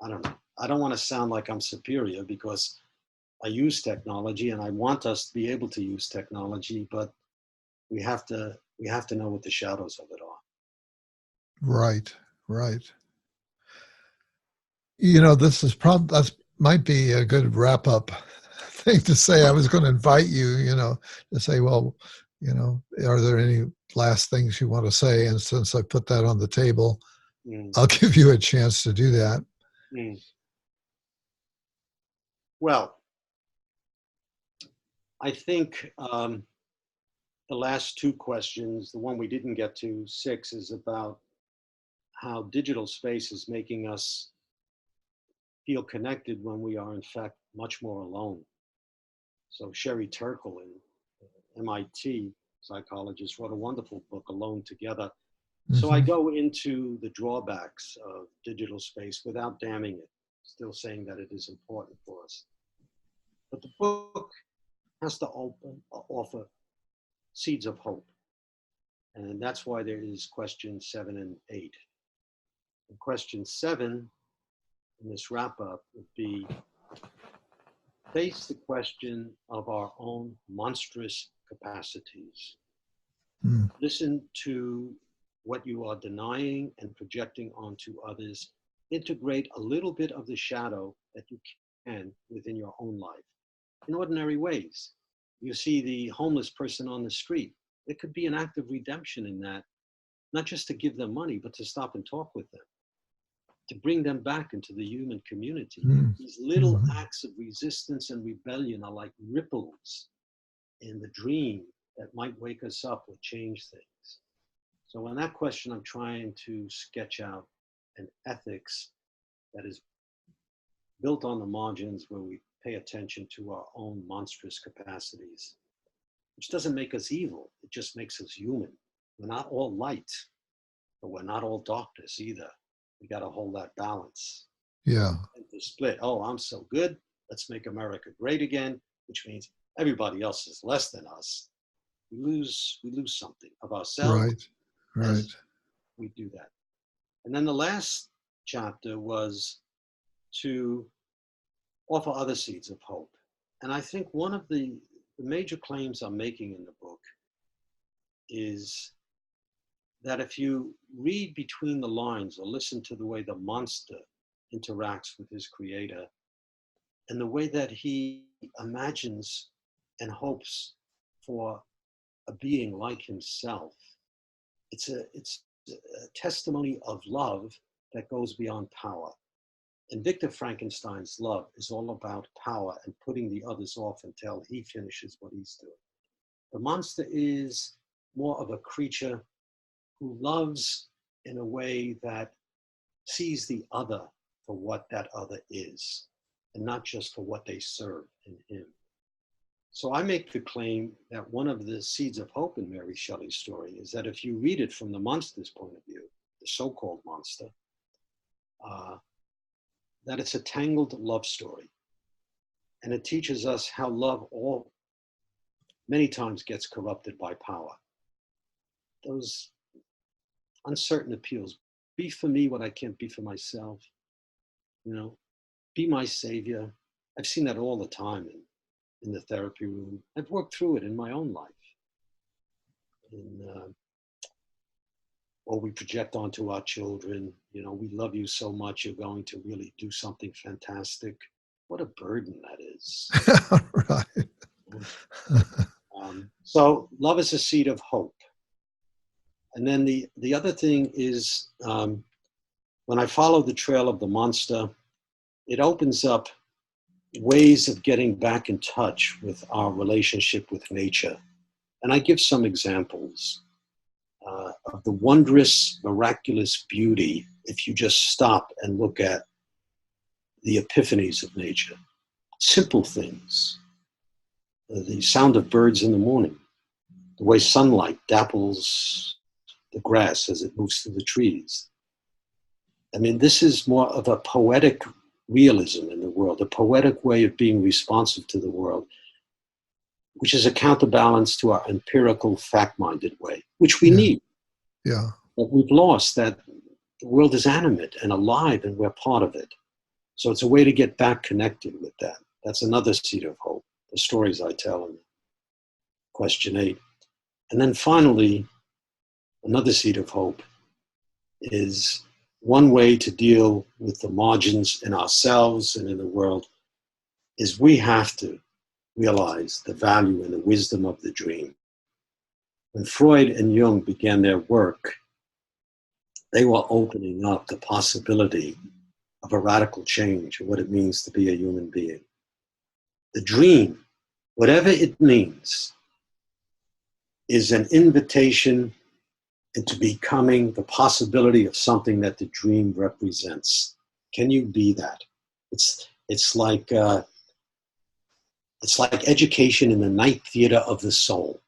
I don't know. I don't want to sound like I'm superior because I use technology and I want us to be able to use technology, but we have to know what the shadows of it are. Right, right. You know, this is probably, that might be a good wrap up thing to say. I was going to invite you, you know, to say, well, you know, are there any last things you want to say? And since I put that on the table, I'll give you a chance to do that. Well, I think the last two questions, the one we didn't get to, 6, is about how digital space is making us feel connected when we are in fact much more alone. So Sherry Turkle, an MIT psychologist, wrote a wonderful book, Alone Together. So I go into the drawbacks of digital space without damning it, still saying that it is important for us. But the book has to offer seeds of hope. And that's why there is questions 7 and 8. And question 7 in this wrap up would be, face the question of our own monstrous capacities. Listen to what you are denying and projecting onto others. Integrate a little bit of the shadow that you can within your own life in ordinary ways. You see the homeless person on the street. There could be an act of redemption in that, not just to give them money, but to stop and talk with them, to bring them back into the human community. These little acts of resistance and rebellion are like ripples in the dream that might wake us up or change things. So in that question, I'm trying to sketch out an ethics that is built on the margins where we pay attention to our own monstrous capacities, which doesn't make us evil. It just makes us human. We're not all light, but we're not all darkness either. We got to hold that balance. Yeah. And to split, oh, I'm so good, let's make America great again, which means everybody else is less than us. We lose something of ourselves. Right. We do that. And then the last chapter was to offer other seeds of hope. And I think one of the major claims I'm making in the book is that if you read between the lines or listen to the way the monster interacts with his creator and the way that he imagines and hopes for a being like himself, it's a testimony of love that goes beyond power. And Victor Frankenstein's love is all about power and putting the others off until he finishes what he's doing. The monster is more of a creature who loves in a way that sees the other for what that other is, and not just for what they serve in him. So I make the claim that one of the seeds of hope in Mary Shelley's story is that if you read it from the monster's point of view, the so-called monster, that it's a tangled love story. And it teaches us how love many times gets corrupted by power. Those uncertain appeals, be for me what I can't be for myself, you know, be my savior. I've seen that all the time in the therapy room. I've worked through it in my own life. Or we project onto our children, you know, we love you so much, you're going to really do something fantastic. What a burden that is. Right. So love is a seed of hope. And then the other thing is, when I follow the trail of the monster, it opens up ways of getting back in touch with our relationship with nature. And I give some examples of the wondrous, miraculous beauty if you just stop and look at the epiphanies of nature. Simple things. The sound of birds in the morning, the way sunlight dapples the grass as it moves through the trees. I mean, this is more of a poetic realism in the world, a poetic way of being responsive to the world, which is a counterbalance to our empirical, fact-minded way, which we need. Yeah. But we've lost that the world is animate and alive and we're part of it. So it's a way to get back connected with that. That's another seed of hope, the stories I tell in question 8. And then finally, another seed of hope is one way to deal with the margins in ourselves and in the world is we have to realize the value and the wisdom of the dream. When Freud and Jung began their work, they were opening up the possibility of a radical change in what it means to be a human being. The dream, whatever it means, is an invitation into becoming the possibility of something that the dream represents. Can you be that? It's like education in the night theater of the soul.